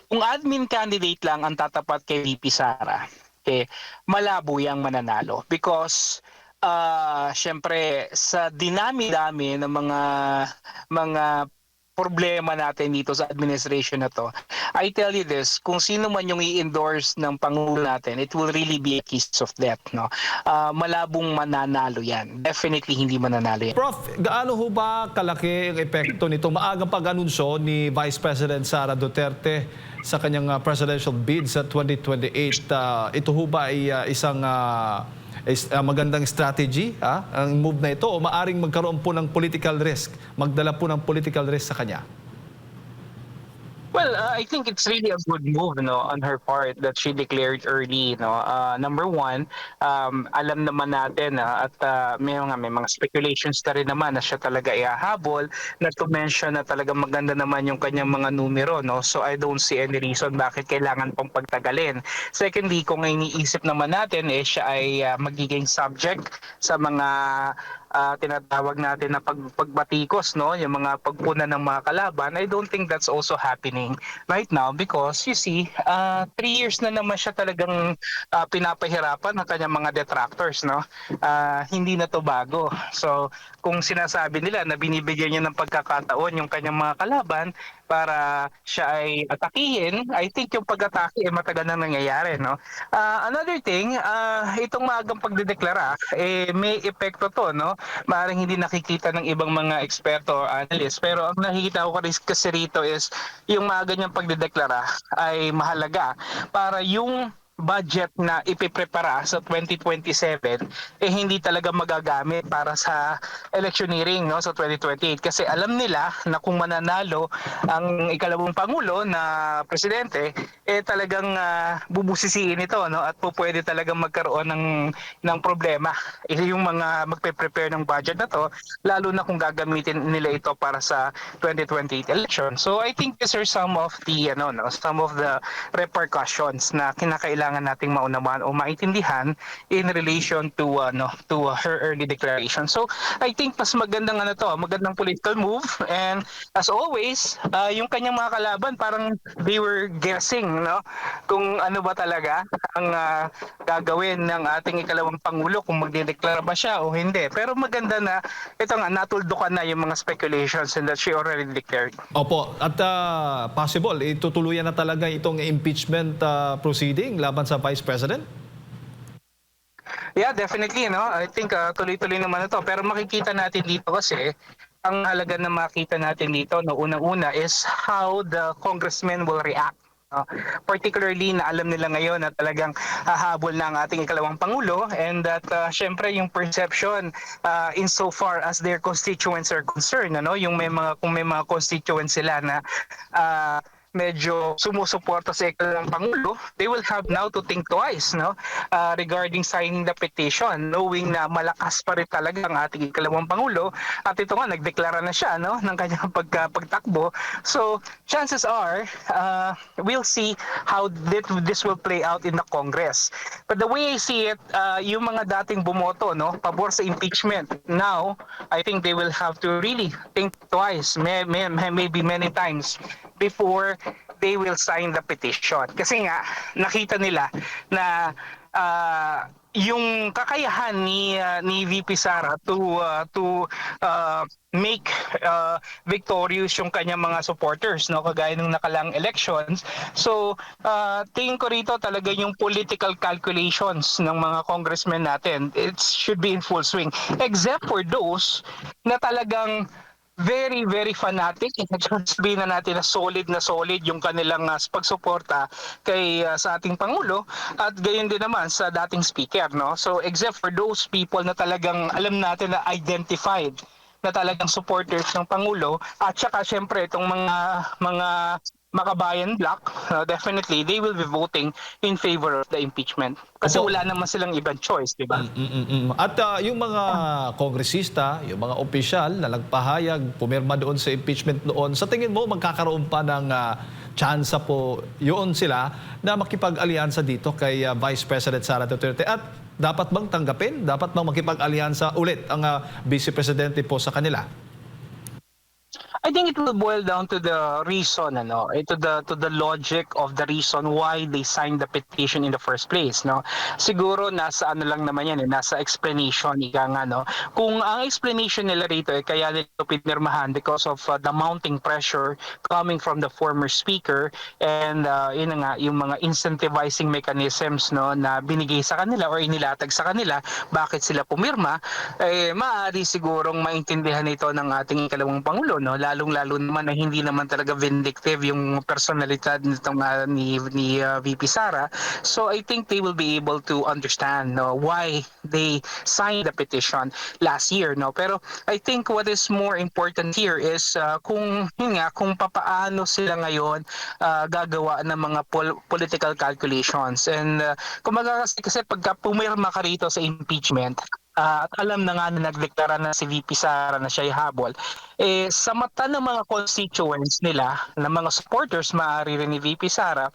kung admin candidate lang ang tatapat kay VP Sara, malabo yang mananalo because siyempre sa dinami-dami ng mga problema natin dito sa administration na to, I tell you this, kung sino man yung i-endorse ng Pangulo natin, it will really be a kiss of death, no? Malabong mananalo yan. Definitely hindi mananalo yan. Prof, gaano ho ba kalaki ang epekto nito maagang pag-anunsyo ni Vice President Sara Duterte sa kanyang presidential bid sa 2028? Ito ho ba ay isang magandang strategy, ang move na ito, o maaring magkaroon po ng political risk, magdala po ng political risk sa kanya? Well, I think it's really a good move, no, on her part that she declared early, no. Number one, alam naman natin at may mga speculations na rin naman na siya talaga ihahabol. Not to mention na talaga maganda naman yung kanyang mga numero, no. So I don't see any reason bakit kailangan pang pagtagalin. Secondly, kung iniisip naman natin siya ay magiging subject sa mga tinatawag natin na pagbatikos, no, yung mga pagpuna ng mga kalaban. I don't think that's also happening right now because you see 3 years na naman siya talagang pinapahirapan ng kanyang mga detractors, no. Hindi na to bago. So kung sinasabi nila na binibigyan niya ng pagkakataon yung kanyang mga kalaban para siya ay atakihin, I think yung pag-atake matagal na nangyayari, no. Another thing, itong maagang pagdedeklara may epekto to, no. Maaaring hindi nakikita ng ibang mga eksperto o analyst, pero ang nakikita ko kasi rito is yung maaga niyang pagdedeklara ay mahalaga para yung budget na ipiprepara sa 2027 hindi talaga magagamit para sa electioneering, no, sa 2028 kasi alam nila na kung mananalo ang ikalawang pangulo na presidente talagang bubusisiin ito, no, at pwede talagang magkaroon ng problema yung mga magpe-prepare ng budget na to, lalo na kung gagamitin nila ito para sa 2028 election. So I think these are some of the some of the repercussions na kinakailangan nating maunawaan o maintindihan in relation to her early declaration. So I think mas magandang magandang political move, and as always, yung kanyang mga kalaban parang they were guessing, no, kung ano ba talaga ang gagawin ng ating ikalawang pangulo, kung magdedeklara ba siya o hindi. Pero maganda na ito nga natuldukan na yung mga speculations and that she already declared. Opo, at possible, itutuluyan na talaga itong impeachment proceeding laban sa Vice President? Yeah, definitely, no. I think tuloy-tuloy naman ito. Pero makikita natin dito kasi, ang halaga na makita natin dito, no, unang-una is how the congressmen will react. Particularly na alam nila ngayon na talagang hahabol na ang ating ikalawang pangulo, and that syempre yung perception insofar as their constituents are concerned, yung kung may mga constituents sila na medyo sumusuporta sa ikalawang pangulo, they will have now to think twice, no, regarding signing the petition, knowing na malakas pa rin talaga ang ating ikalawang pangulo, at ito nga nagdeklara na siya, no, ng kanyang pagtakbo. So chances are we'll see how this will play out in the Congress. But the way I see it, yung mga dating bumoto, no, pabor sa impeachment, now I think they will have to really think twice, maybe many times before they will sign the petition. Kasi nga nakita nila na yung kakayahan ni VP Sara to make victorious yung kanyang mga supporters, no, kagaya ng nakalang elections. So tingin ko rito talaga yung political calculations ng mga congressmen natin, it should be in full swing, except for those na talagang very very fanatic. Sabihin na natin na solid yung kanilang pagsuporta kay sa ating pangulo, at gayon din naman sa dating speaker, no. So except for those people na talagang alam natin na identified na talagang supporters ng pangulo, at saka syempre itong mga makabayan block, definitely they will be voting in favor of the impeachment kasi Opo. wala naman silang ibang choice, di ba? At yung mga kongresista, yung mga opisyal na nagpahayag, pumirma doon sa impeachment noon, sa tingin mo magkakaroon pa ng tsansa po yun sila na makipag-alyansa dito kay Vice President Sara Duterte? At dapat bang tanggapin? Dapat bang makipag-alyansa ulit ang Vice Presidente po sa kanila? I think it will boil down to the reason, to the logic of the reason why they signed the petition in the first place, no. Siguro nasa ano lang naman yan, nasa explanation ika nga, no. Kung ang explanation nila rito kaya nila pinirmahan because of the mounting pressure coming from the former speaker and yun na nga yung mga incentivizing mechanisms, no, na binigay sa kanila or inilatag sa kanila bakit sila pumirma, maaari sigurong maintindihan ito ng ating ikalawang pangulo, no, lalong-lalo naman na hindi naman talaga vindictive yung personalidad nitong ni VP Sara. So I think they will be able to understand, no, why they signed the petition last year, no. Pero I think what is more important here is kung papaano sila ngayon gagawa ng mga political calculations. And kumbaga kasi pagka pumirma ka rito sa impeachment, at alam na nga na nagdeklara na si VP Sara na siya habol, sa mata ng mga constituents nila, ng mga supporters maaari rin ni VP Sara,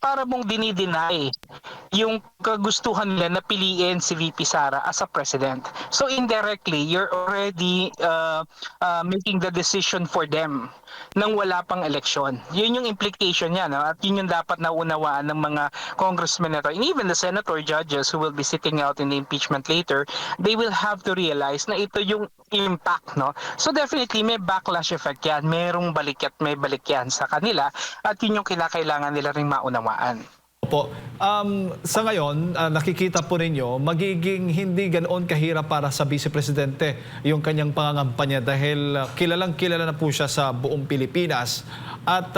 para mong dinideny yung kagustuhan nila na piliin si VP Sara as a president. So indirectly, you're already making the decision for them nang wala pang eleksyon. Yun yung implication niya, no? At yun yung dapat naunawaan ng mga congressmen na to. And even the senator judges who will be sitting out in the impeachment later, they will have to realize na ito yung impact, no? So definitely may backlash effect yan. Merong balik at may balik yan sa kanila at yun yung kinakailangan nila ring maunawaan. Opo. Sa ngayon, nakikita po ninyo, magiging hindi ganoon kahirap para sa Vice Presidente yung kanyang pangangampanya dahil kilalang-kilala na po siya sa buong Pilipinas. At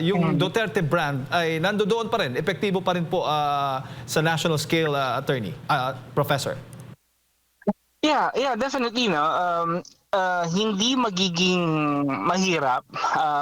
yung Duterte brand ay nandoon pa rin, epektibo pa rin po sa national scale, Professor. Yeah, definitely, no. Hindi magiging mahirap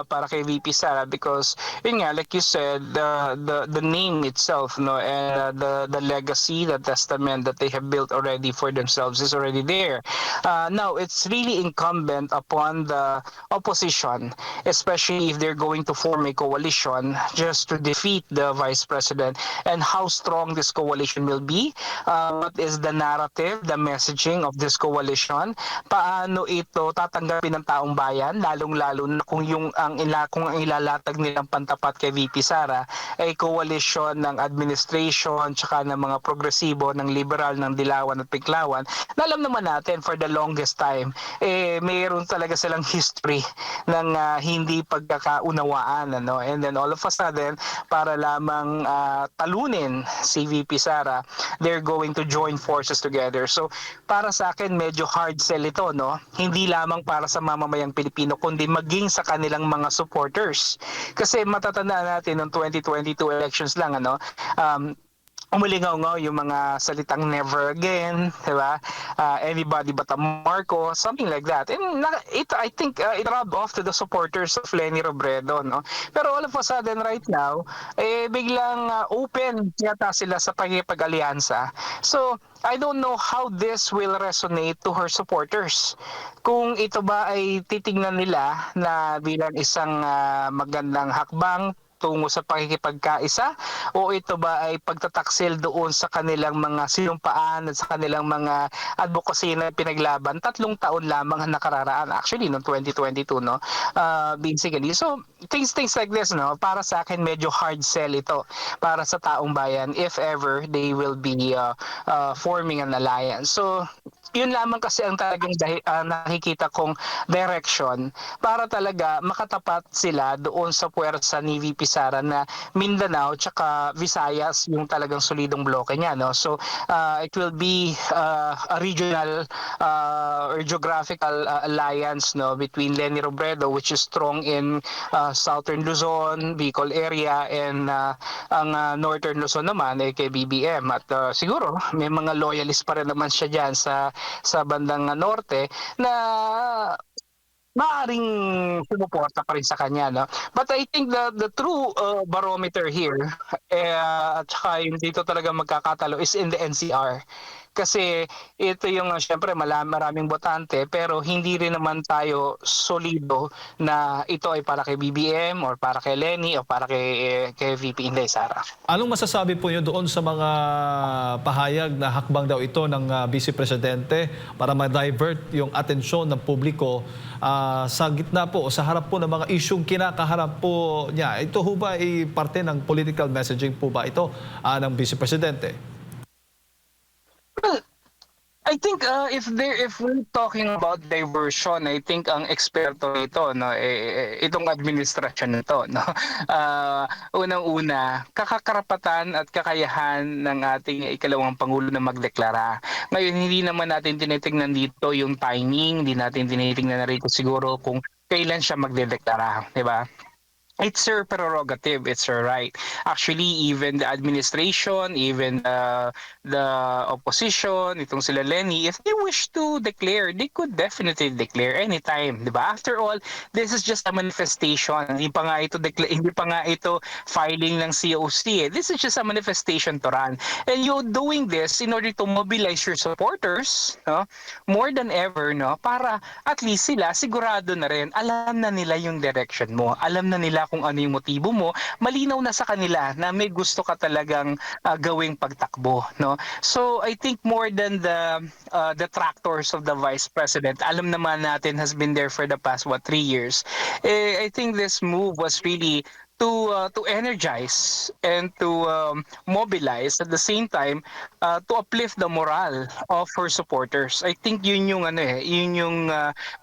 para kay VP Sara because yun nga, like you said, the name itself, no, and the legacy, the testament that they have built already for themselves is already there. Now it's really incumbent upon the opposition, especially if they're going to form a coalition just to defeat the vice president, and how strong this coalition will be, what is the narrative, the messaging of this coalition, paano ito tatanggapin ng taong bayan, lalong-lalo na kung ang ilalatag nilang pantapat kay VP Sara ay coalition ng administration tsaka ng mga progresibo, ng liberal, ng dilawan at piklawan. Alam naman natin for the longest time, mayroon talaga silang history ng hindi pagkakaunawaan, ano? And then all of a sudden, para lamang talunin si VP Sara, they're going to join forces together. So para sa akin medyo hard sell ito, no? Hindi lamang para sa mamamayang Pilipino kundi maging sa kanilang mga supporters. Kasi matatandaan natin noong 2022 elections lang, umulingaw yung mga salitang never again, di ba? Anybody but a Marco, something like that. And I think it rubbed off to the supporters of Leni Robredo, no? Pero all of a sudden right now, biglang open yata sila sa pag-alyansa. So, I don't know how this will resonate to her supporters. Kung ito ba ay titingnan nila na bilang isang magandang hakbang tungo sa pakikipagkaisa o ito ba ay pagtataksil doon sa kanilang mga sinumpaan at sa kanilang mga advocacy na pinaglaban 3 taon lamang ang nakararaan actually noong 2022, no, basically. So things like this, no, para sa akin medyo hard sell ito para sa taong bayan if ever they will be forming an alliance. So yun lamang kasi ang talagang nakikita kong direction para talaga makatapat sila doon sa puwersa ni VP Sara na Mindanao tsaka Visayas yung talagang solidong bloke niya, no. So it will be a regional or geographical alliance, no, between Leni Robredo, which is strong in southern Luzon, Bicol area, and ang northern Luzon naman ay kay BBM. At siguro may mga loyalist pa rin naman siya dyan sa bandang norte na maaring sumuporta pa rin sa kanya, no? But I think the true barometer here at saka yung dito talaga magkakatalo is in the NCR. Kasi ito yung siyempre maraming botante pero hindi rin naman tayo solido na ito ay para kay BBM or para kay Lenny o para kay VP Inday Sara. Anong masasabi po niyo doon sa mga pahayag na hakbang daw ito ng Vice Presidente para ma-divert yung atensyon ng publiko sa gitna po o sa harap po ng mga isyung kinakaharap po niya? Ito ho ba ay parte ng political messaging po ba ito ng Vice Presidente? Well, I think if we're talking about diversion, I think ang eksperto nito no itong administrasyon nito no. Unang-una, kakakarapatan at kakayahan ng ating ikalawang pangulo na magdeklara. Ngayon hindi naman natin tinitingnan dito yung timing, hindi natin tinitingnan na rito siguro kung kailan siya magdedeklara, 'di ba? It's her prerogative, it's her right. Actually, even the administration, even the opposition, itong sila Lenny, if they wish to declare, they could definitely declare anytime, di ba? After all, this is just a manifestation. Hindi pa nga ito filing ng COC. This is just a manifestation to run. And you doing this in order to mobilize your supporters, no? More than ever, no? Para at least sila sigurado na rin, alam na nila yung direction mo. Alam na nila kung ano yung motibo mo, malinaw na sa kanila na may gusto ka talagang gawing pagtakbo, no? So I think more than the detractors of the Vice President, alam naman natin has been there for the past 3 years. I think this move was really to energize and to mobilize at the same time to uplift the morale of her supporters. I think yun yung yun yung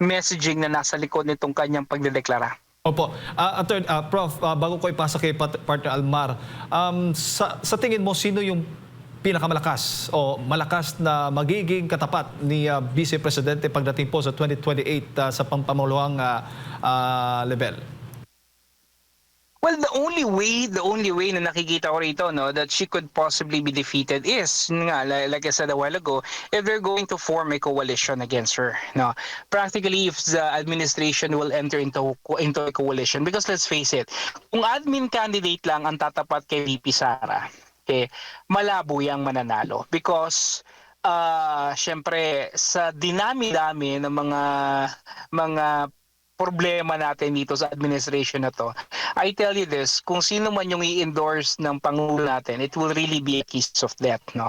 messaging na nasa likod nitong kanyang pagdedeklara. Opo. Prof, bago ko ipasa kay Partner Almar, sa tingin mo, sino yung pinakamalakas o malakas na magiging katapat ni Vice Presidente pagdating po sa 2028 sa pampamuluhang level? Well, the only way na nakikita ko rito, no, that she could possibly be defeated is, nga, like I said a while ago, if they're going to form a coalition against her, no. Practically, if the administration will enter into a coalition, because let's face it, kung admin candidate lang ang tatapat kay VP Sara, okay, malabo yang mananalo because syempre sa dinami-dami ng mga problema natin dito sa administration na to, I tell you this, kung sino man yung i-endorse ng Pangulo natin, it will really be a kiss of death, no?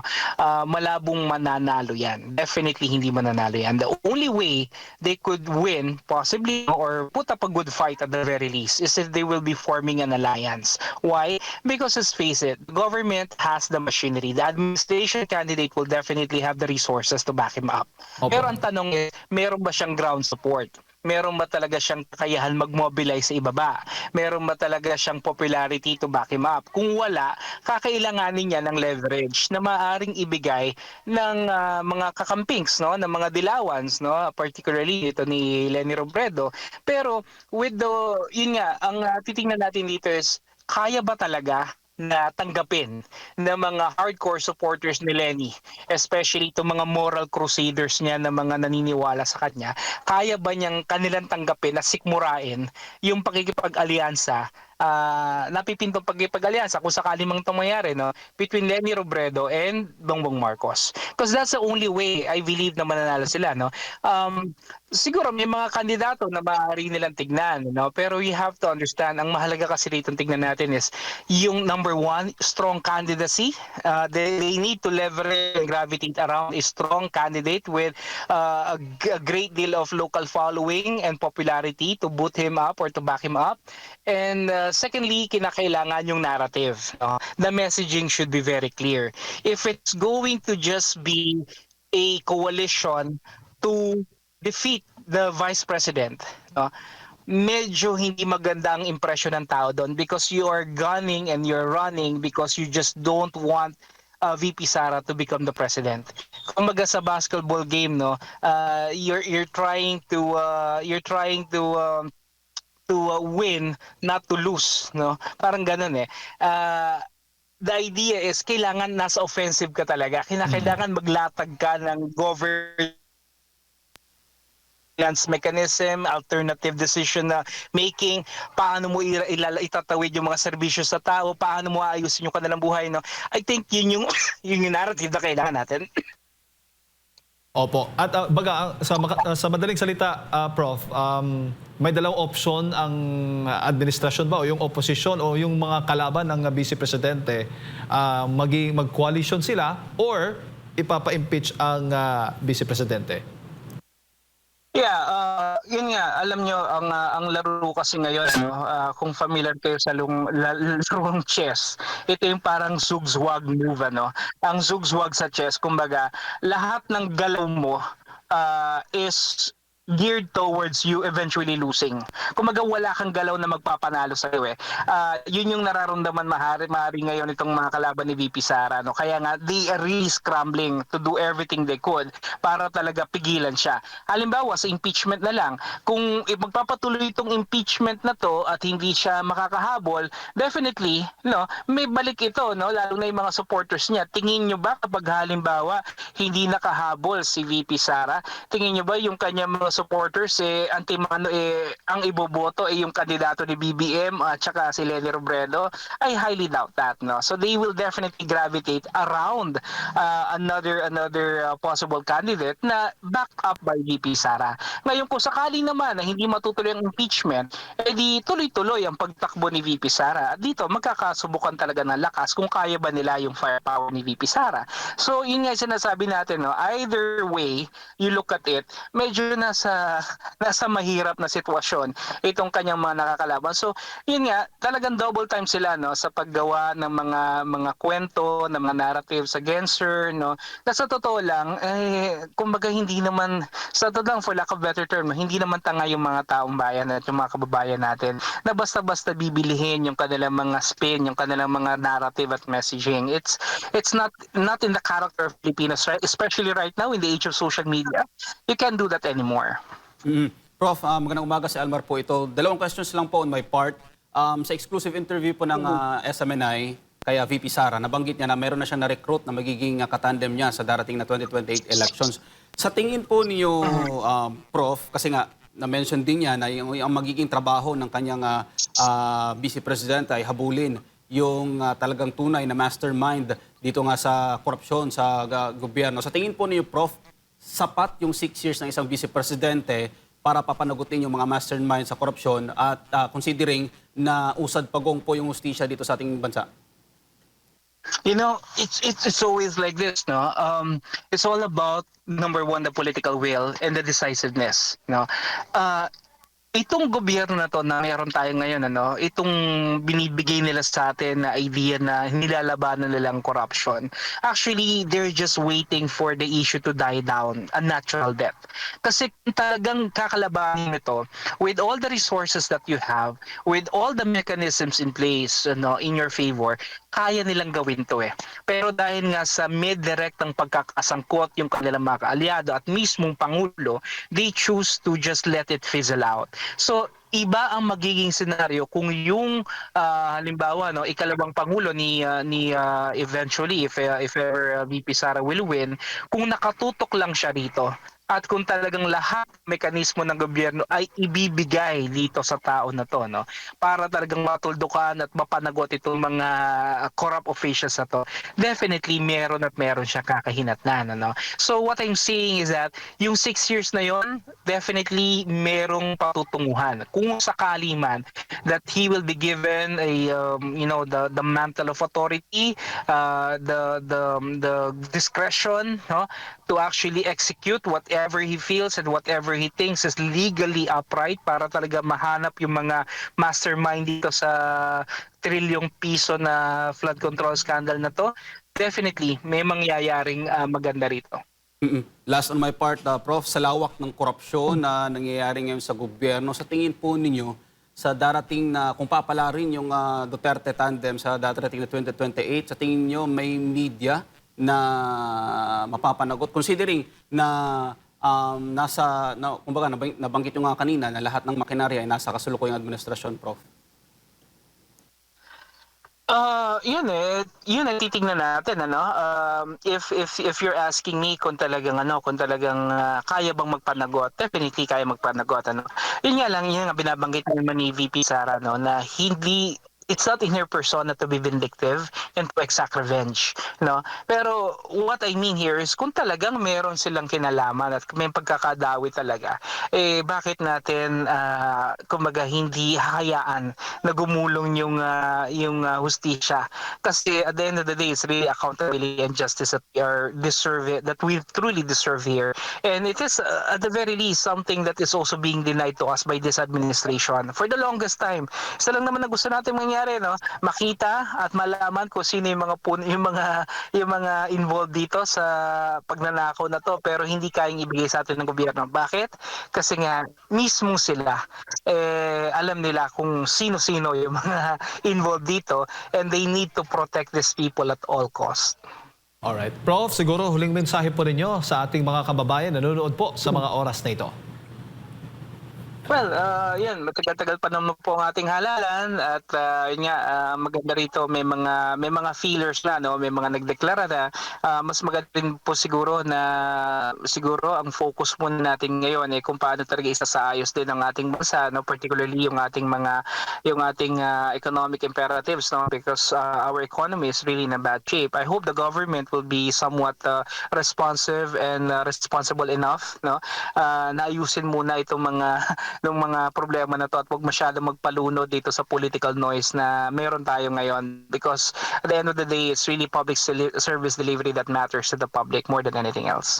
Malabong mananalo yan. Definitely hindi mananalo yan. The only way they could win, possibly, or put up a good fight at the very least, is if they will be forming an alliance. Why? Because let's face it, the government has the machinery. The administration candidate will definitely have the resources to back him up. Opo. Pero ang tanong is, meron ba siyang ground support? Meron ba talaga siyang kakayahan mag-mobilize sa ibaba? Meron ba talaga siyang popularity to back him up? Kung wala, kakailanganin niya ng leverage na maaaring ibigay ng mga kakampings, no, ng mga dilawans, no, particularly ito ni Lenny Robredo. Pero with yun nga, ang titingnan natin dito is kaya ba talaga na tanggapin ng mga hardcore supporters ni Lenny, especially itong mga moral crusaders niya na mga naniniwala sa kanya, kaya ba niyang kanilang tanggapin na sikmurain yung pakikipag-alyansa, napipintong pakikipag-alyansa kung sakali mang itong mangyari, no, between Lenny Robredo and Bongbong Marcos. Because that's the only way I believe na mananalo sila, no. Siguro may mga kandidato na maaari nilang tignan, no, pero we have to understand, ang mahalaga kasi rito tignan natin is yung number one, strong candidacy. They need to leverage and gravitate around a strong candidate with a great deal of local following and popularity to boot him up or to back him up. And secondly, kinakailangan yung narrative. No? The messaging should be very clear. If it's going to just be a coalition to defeat the vice president, no? Medyo hindi maganda ang impression ng tao doon because you are gunning and you're running because you just don't want VP Sara to become the president. Kumbaga sa basketball game, no, you're trying to win, not to lose, no? Parang ganun eh. The idea is kailangan nasa offensive ka talaga. Kailangan maglatag ka ng governance mechanism, alternative decision na making, paano mo itatawid yung mga serbisyo sa tao, paano mo aayusin yung kanilang buhay, no? I think yun yung narrative na kailangan natin. Opo. At sa madaling salita, Prof, may dalawang option ang administrasyon ba o yung opposition o yung mga kalaban ng Vice Presidente, mag-coalition sila or ipapa-impeach ang Vice Presidente. Yeah, yun nga, alam nyo, ang laro kasi ngayon, no, kung familiar kayo sa larong chess, ito yung parang zugzwang move, ano. Ang zugzwag sa chess, kumbaga, lahat ng galaw mo is geared towards you eventually losing. Kumbaga wala kang galaw na magpapanalo sa iyo eh. Yun yung nararamdaman mahari ngayon itong mga kalaban ni VP Sara, no. Kaya nga they are really scrambling to do everything they could para talaga pigilan siya. Halimbawa sa impeachment na lang, kung magpapatuloy itong impeachment na to at hindi siya makakahabol, definitely, no, may balik ito, no, lalo na yung mga supporters niya. Tingin nyo ba kapag halimbawa hindi nakahabol si VP Sara, tingin nyo ba yung kanya mga supporters ang iboboto yung kandidato ni BBM at saka si Leni Robredo? I highly doubt that, no. So they will definitely gravitate around another possible candidate na back up by VP Sara. Ngayon kung sakali naman na hindi matutuloy ang impeachment, di tuloy-tuloy ang pagtakbo ni VP Sara. At dito magkakasubukan talaga ng lakas kung kaya ba nila yung firepower ni VP Sara. So yun nga sinasabi natin, no, either way you look at it, medyo nasa mahirap na sitwasyon itong kanyang mga nakakalaban. So yun nga, talagang double time sila, no, sa paggawa ng mga kwento, ng mga narratives against her, no. Na sa totoo lang, kumbaga hindi naman, sa totoo lang, for lack of better term, hindi naman tanga yung mga taong bayan at yung mga kababayan natin na basta-basta bibilihin yung kanilang mga spin, yung kanilang mga narrative at messaging. It's not in the character of Filipinos, right? Especially right now in the age of social media. You can't do that anymore. Prof, magandang umaga, si Almar po ito. Dalawang questions lang po on my part. Sa exclusive interview po ng SMNI, kaya VP Sara, nabanggit niya na meron na siyang na-recruit na magiging katandem niya sa darating na 2028 elections. Sa tingin po niyo, Prof, kasi nga, na-mention din niya na ang magiging trabaho ng kanyang Vice President ay habulin yung talagang tunay na mastermind dito nga sa korupsyon sa gobyerno. Sa tingin po niyo, Prof, sapat yung 6 years ng isang Vice Presidente para papanagutin yung mga mastermind sa korupsyon at considering na usad pagong po yung hustisya dito sa ating bansa? You know, it's always like this, no. It's all about, number one, the political will and the decisiveness, no. Itong gobyerno na to na meron tayo ngayon, ano, itong binibigay nila sa atin na idea na nilalabanan nilang corruption. Actually, they're just waiting for the issue to die down, a natural death. Kasi kung talagang kakalabanin ito, with all the resources that you have, with all the mechanisms in place, ano, in your favor, kaya nilang gawin to eh. Pero dahil nga sa mid-directang pagkakasangkot yung kanilang mga kaalyado at mismong Pangulo, they choose to just let it fizzle out. So iba ang magiging senaryo kung yung halimbawa, no, ikalawang pangulo ni eventually if ever VP Sara will win, kung nakatutok lang siya rito at kung talagang lahat mekanismo ng gobyerno ay ibibigay dito sa tao na to, no, para talagang matuldukan at mapanagot itong mga corrupt officials na to, definitely meron at meron siya kakahinatnan, no. So what I'm saying is that yung 6 years na yon, definitely merong patutunguhan kung sakali man that he will be given a the mantle of authority, the discretion, no, to actually execute whatever he feels and whatever he thinks is legally upright para talaga mahanap yung mga mastermind dito sa trilyong piso na flood control scandal na to. Definitely may mangyayaring maganda rito. Last on my part, Prof, sa lawak ng korupsyon na nangyayari ngayon sa gobyerno, sa tingin po ninyo, sa darating na, kung papalarin yung Duterte tandem sa darating na 2028, sa tingin nyo may media na mapapanagot? Considering na kumbaga, nabanggit nyo nga kanina na lahat ng makinarya ay nasa kasulukuyang administrasyon, Prof. Yun ang titingnan natin, ano. If you're asking me kung talagang kaya bang magpanagot, definitely kaya magpanagot, ano. Yun nga binabanggit naman ni VP Sara, no, na hindi it's not in her persona to be vindictive and to exact revenge, no? Pero what I mean here is kung talagang meron silang kinalaman at may pagkakadawi talaga, bakit natin kumbaga hindi hahayaan na gumulong yung hustisya? Kasi at the end of the day, it's really accountability and justice that we truly deserve here. And it is at the very least something that is also being denied to us by this administration for the longest time. Isa lang naman na gusto natin mangyari, no? Makita at malaman kung sino yung mga involved dito sa pagnanakaw na to, pero hindi kayang ibigay sa atin ng gobyerno. Bakit? Kasi nga mismo sila alam nila kung sino-sino yung mga involved dito, and they need to protect these people at all cost. Alright. Prof, siguro huling mensahe po ninyo sa ating mga kababayan na nanonood po sa mga oras na ito. Well, yan, matagal-tagal pa naman po ang ating halalan at yun nga, maganda rito may mga feelers na, no, may mga nagdeklara na mas maganda rin po siguro ang focus muna natin ngayon kung paano talaga isasaayos din ang ating bansa, no, particularly yung ating economic imperatives, no, because our economy is really in a bad shape. I hope the government will be somewhat responsive and responsible enough, no, na ayusin muna itong mga problema na to at huwag masyadong magpalunod dito sa political noise na meron tayo ngayon, because at the end of the day, it's really public service delivery that matters to the public more than anything else.